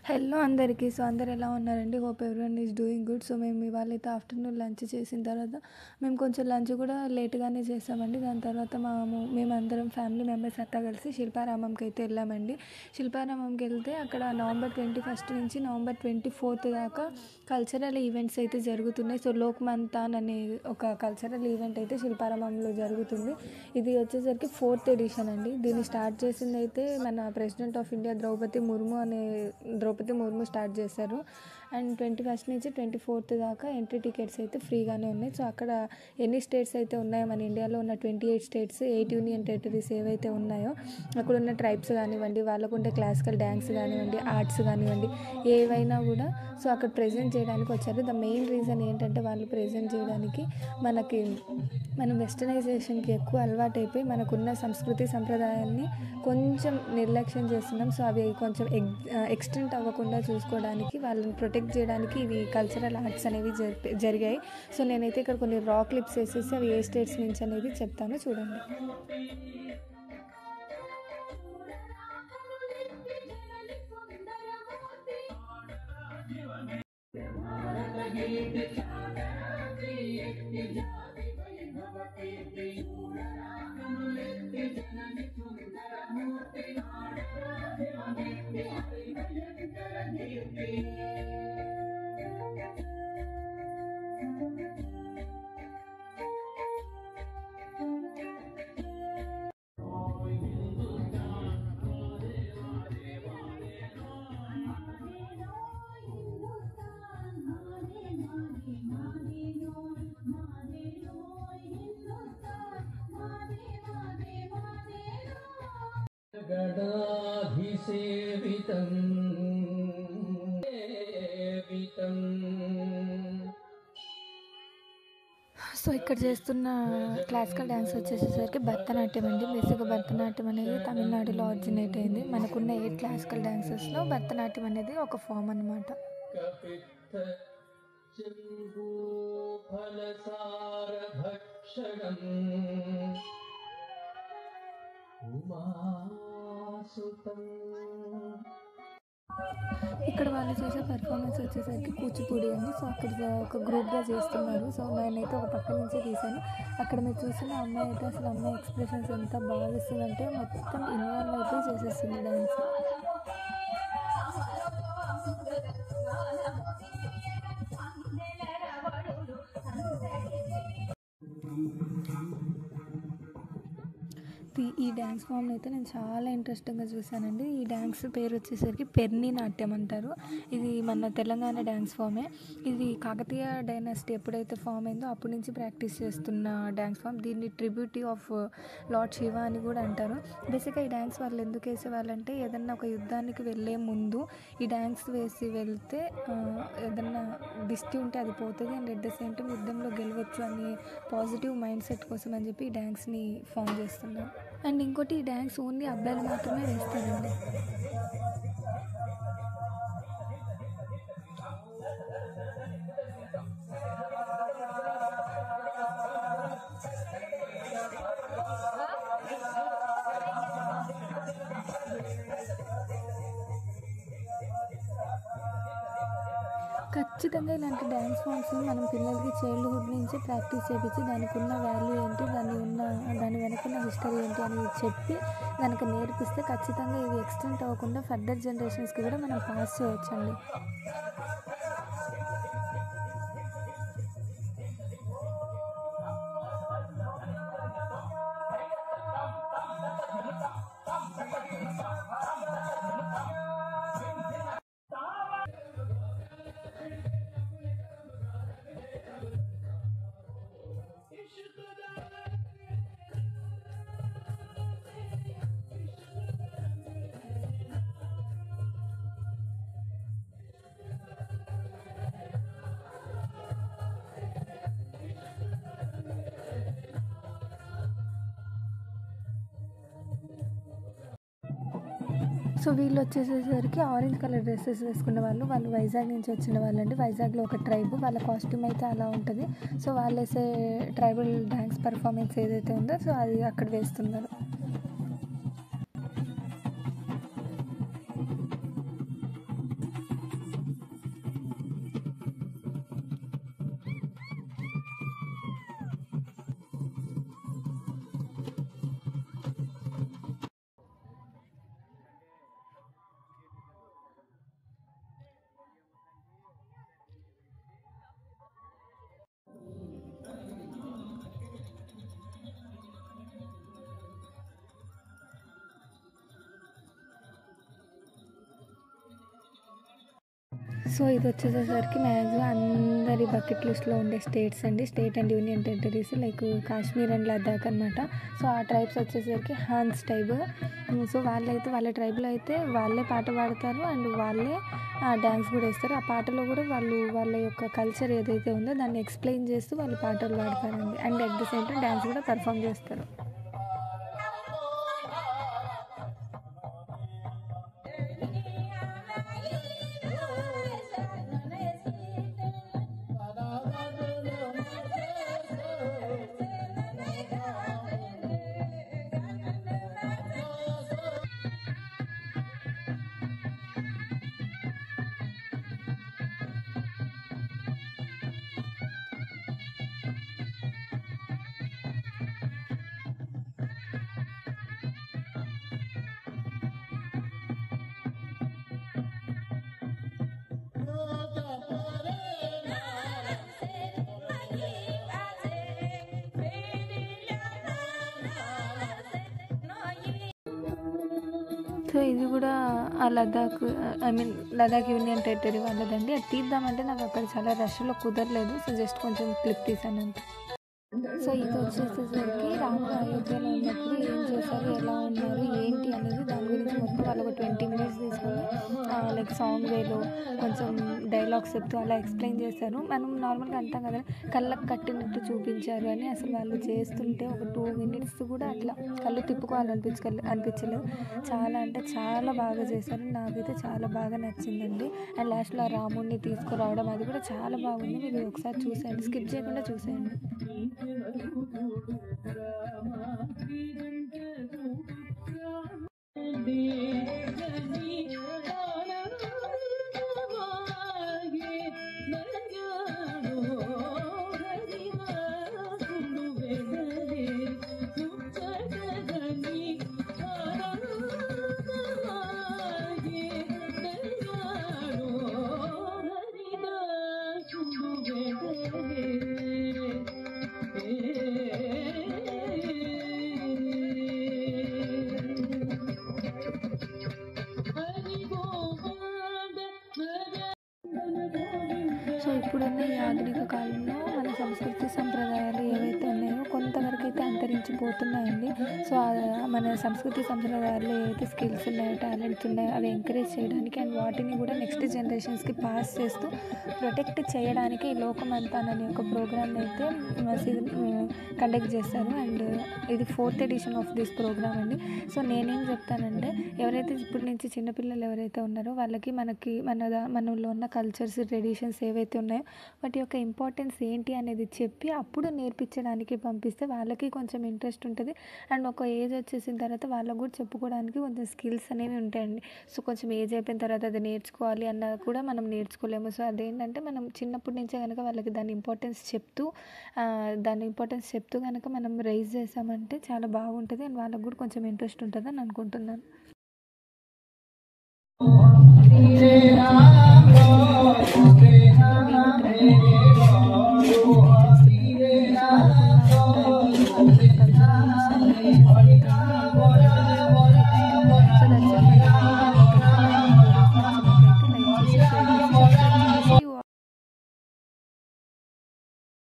Hello అందరికీ. అందరు ఎలా ఉన్నారండి? Hope everyone is doing good. మేము ఇవాళైతే ఆఫ్టర్నూన్ లంచ్ చేసిన తర్వాత మేము కొంచెం లంచ్ కూడా లేట్గానే చేసామండి. దాని తర్వాత మేమందరం ఫ్యామిలీ మెంబర్స్ అంతా కలిసి శిల్పారామంకి అయితే వెళ్ళామండి. శిల్పారామంకి వెళ్తే అక్కడ నవంబర్ 21 నుంచి నవంబర్ 24 దాకా కల్చరల్ ఈవెంట్స్ అయితే జరుగుతున్నాయి. లోక్మంతాన్ అనే ఒక కల్చరల్ ఈవెంట్ అయితే శిల్పారామంలో జరుగుతుంది. ఇది వచ్చేసరికి 4th ఎడిషన్ అండి. దీన్ని స్టార్ట్ చేసింది అయితే మన president of India Droupadi Murmu start చేశారు. అండ్ 21 నుంచి 24 దాకా ఎంట్రీ టికెట్స్ అయితే ఫ్రీగానే ఉన్నాయి. అక్కడ ఎన్ని స్టేట్స్ అయితే ఉన్నాయో, మన ఇండియాలో ఉన్న 28 స్టేట్స్, 8 యూనియన్ టెరిటరీస్ ఏవైతే ఉన్నాయో అక్కడ ఉన్న ట్రైబ్స్ కానివ్వండి, వాళ్ళకు ఉండే క్లాసికల్ డ్యాన్స్ కానివ్వండి, ఆర్ట్స్ కానివ్వండి, ఏవైనా కూడా అక్కడ ప్రజెంట్ చేయడానికి వచ్చారు. ద మెయిన్ రీజన్ ఏంటంటే వాళ్ళు ప్రజెంట్ చేయడానికి మనం వెస్టర్నైజేషన్కి ఎక్కువ అలవాటు అయిపోయి మనకున్న సంస్కృతి సంప్రదాయాన్ని కొంచెం నిర్లక్ష్యం చేస్తున్నాం. అవి కొంచెం ఎక్స్టెంట్ అవ్వకుండా చూసుకోవడానికి, వాళ్ళని ప్రొటెక్ట్ చేయడానికి ఇవి కల్చరల్ ఆర్ట్స్ అనేవి జరిగాయి. నేనైతే ఇక్కడ కొన్ని రా క్లిప్స్ వేసేసి అవి ఏ స్టేట్స్ నుంచి అనేది చెప్తాను, చూడండి. ఇక్కడ చేస్తున్న క్లాసికల్ డ్యాన్స్ వచ్చేసేసరికి భరతనాట్యం అండి. బేసిక్గా భరతనాట్యం అనేది తమిళనాడులో ఆరిజినేట్ అయింది. మనకున్న 8 క్లాసికల్ డ్యాన్సెస్లో భరతనాట్యం అనేది ఒక ఫామ్ అన్నమాట. ఇక్కడ వాళ్ళు చేసే పెర్ఫార్మెన్స్ వచ్చేసరికి కూచిపూడి అండి. అక్కడ ఒక గ్రూప్గా చేస్తున్నారు. నేనైతే ఒక పక్క నుంచి తీశాను. అక్కడ మీరు చూసిన అమ్మాయి అయితే అసలు అమ్మాయి ఎక్స్ప్రెషన్స్ ఎంత బాగా ఇస్తుందంటే మొత్తం ఇన్వాల్వ్ అయిపోయి చేసేస్తుంది డ్యాన్స్. ఈ డ్యాన్స్ ఫామ్ని అయితే నేను చాలా ఇంట్రెస్టింగ్గా చూశానండి. ఈ డ్యాన్స్ పేరు వచ్చేసరికి పెర్ని నాట్యం అంటారు. ఇది మన తెలంగాణ డ్యాన్స్ ఫామే. ఇది కాకతీయ డైనాసిటీ ఎప్పుడైతే ఫామ్ అయిందో అప్పటి నుంచి ప్రాక్టీస్ చేస్తున్న డ్యాన్స్ ఫామ్. దీన్ని ట్రిబ్యూటీ ఆఫ్ లార్డ్ శివ అని కూడా అంటారు. బేసిక్గా ఈ డ్యాన్స్ వాళ్ళు ఎందుకు వేసేవాళ్ళంటే ఏదన్నా ఒక యుద్ధానికి వెళ్ళే ముందు ఈ డ్యాన్స్ వేసి వెళ్తే ఏదన్నా దిష్టి ఉంటే అది పోతుంది, and at the same time యుద్ధంలో గెలవచ్చు అనే పాజిటివ్ మైండ్ సెట్ కోసం అని చెప్పి ఈ డ్యాన్స్ని ఫామ్ చేస్తున్నారు. అండ్ ఇంకోటి, ఈ డ్యాన్స్ ఓన్లీ అబ్బాయిలు మాత్రమే వేస్తారండి. ఖచ్చితంగా ఇలాంటి డ్యాన్స్ ఫామ్స్ని మనం పిల్లలకి చైల్డ్హుడ్ నుంచి ప్రాక్టీస్ చేయించి దానికి ఉన్న వాల్యూ ఏంటి, దాని వెనకున్న హిస్టరీ ఏంటి అని చెప్పి దానికి నేర్పిస్తే ఖచ్చితంగా ఇవి ఎక్స్టెంట్ అవ్వకుండా ఫర్దర్ జనరేషన్స్కి కూడా మనం పాస్ చేయొచ్చండి. వీళ్ళు వచ్చేసేసరికి ఆరెంజ్ కలర్ డ్రెస్సెస్ వేసుకున్న వాళ్ళు వైజాగ్ నుంచి వచ్చిన వాళ్ళండి. వైజాగ్లో ఒక ట్రైబ్, వాళ్ళ కాస్ట్యూమ్ అయితే అలా ఉంటుంది. వాళ్ళు వేసే ట్రైబల్ డ్యాన్స్ పర్ఫార్మెన్స్ ఏదైతే ఉందో అది అక్కడ వేస్తున్నారు. సో ఇది వచ్చేసేసరికి మ్యాక్సిమం అందరి బకెట్ లిస్ట్లో ఉండే స్టేట్స్ అండి, state and union territories like Kashmir and Ladakh అనమాట. సో ఆ ట్రైబ్స్ వచ్చేసరికి హాన్స్ ట్రైబ్. సో వాళ్ళైతే వాళ్ళ ట్రైబ్లో అయితే వాళ్ళే పాట పాడతారు అండ్ వాళ్ళే డ్యాన్స్ కూడా వేస్తారు. ఆ పాటలో కూడా వాళ్ళు వాళ్ళ యొక్క కల్చర్ ఏదైతే ఉందో దాన్ని ఎక్స్ప్లెయిన్ చేస్తూ వాళ్ళు పాటలు పాడతారండి and at the same time dance కూడా పర్ఫామ్ చేస్తారు. సో ఇది కూడా ఆ లదాఖ్ లదాఖ్ యూనియన్ టెరిటరీ వాళ్ళదండి. అది తీద్దామంటే నాకు అక్కడ చాలా రష్లో కుదరలేదు. సో జస్ట్ కొంచెం క్లిప్ తీసాను అంతే. సో ఇది వచ్చేసేసరికి రాముడు అయోధ్యలో ఉన్నప్పుడు ఏం చేశారు, ఎలా ఉన్నారు, ఏంటి అనేది దాని గురించి మొత్తం వాళ్ళు ఒక 20 minutes తీసుకొని లైక్ సాంగ్ వేలో కొంచెం డైలాగ్స్ చెప్తూ అలా ఎక్స్ప్లెయిన్ చేశారు. మనం నార్మల్గా అంటాం కదా కళ్ళకు కట్టినట్టు చూపించారు అని. అసలు వాళ్ళు చేస్తుంటే ఒక 2 minutes కూడా అట్లా కళ్ళు అనిపించలేదు. చాలా అంటే చాలా బాగా చేశారు. నాకైతే చాలా బాగా నచ్చిందండి. అండ్ లాస్ట్లో ఆ రాముడిని తీసుకురావడం అది కూడా చాలా బాగుంది. మీరు ఒకసారి చూసేయండి, స్కిప్ చేయకుండా చూసేయండి. సో ఇప్పుడున్న ఈ ఆధునిక కాలంలో మన సంస్కృతి సంప్రదాయాలు ఏవైతే ఉన్నాయో కొంతవరకు అయితే అంతరించిపోతున్నాయండి. సో మన సంస్కృతి సంప్రదాయాల్లో ఏవైతే స్కిల్స్ ఉన్నాయో, టాలెంట్స్ ఉన్నాయో అవి ఎంకరేజ్ చేయడానికి అండ్ వాటిని కూడా నెక్స్ట్ జనరేషన్స్కి పాస్ చేస్తూ ప్రొటెక్ట్ చేయడానికి ఈ లోకమంతా అనే ఒక ప్రోగ్రామ్ అయితే కండక్ట్ చేస్తారు. అండ్ ఇది 4th edition of this programme అండి. సో నేనేం చెప్తానంటే ఎవరైతే ఇప్పటి నుంచి చిన్నపిల్లలు ఎవరైతే ఉన్నారో వాళ్ళకి మనలో ఉన్న కల్చర్స్, ట్రెడిషన్స్ ఏవైతే ఉన్నాయో వాటి యొక్క ఇంపార్టెన్స్ ఏంటి అనేది చెప్పి అప్పుడు నేర్పించడానికి పంపిస్తే వాళ్ళకి కొంచెం ఇంట్రెస్ట్ ఉంటుంది. అండ్ ఒక ఏజ్ వచ్చేసిన తర్వాత వాళ్ళకు కూడా చెప్పుకోవడానికి కొంచెం స్కిల్స్ అనేవి ఉంటాయండి. సో కొంచెం ఏజ్ అయిపోయిన తర్వాత అది నేర్చుకోవాలి అన్న కూడా మనం నేర్చుకోలేము. సో అదేంటంటే మనం చిన్నప్పటి నుంచే కనుక వాళ్ళకి దాని ఇంపార్టెన్స్ చెప్తూ కనుక మనం రైజ్ చేసామంటే చాలా బాగుంటుంది అండ్ వాళ్ళకు కూడా కొంచెం ఇంట్రెస్ట్ ఉంటుంది అని అనుకుంటున్నాను.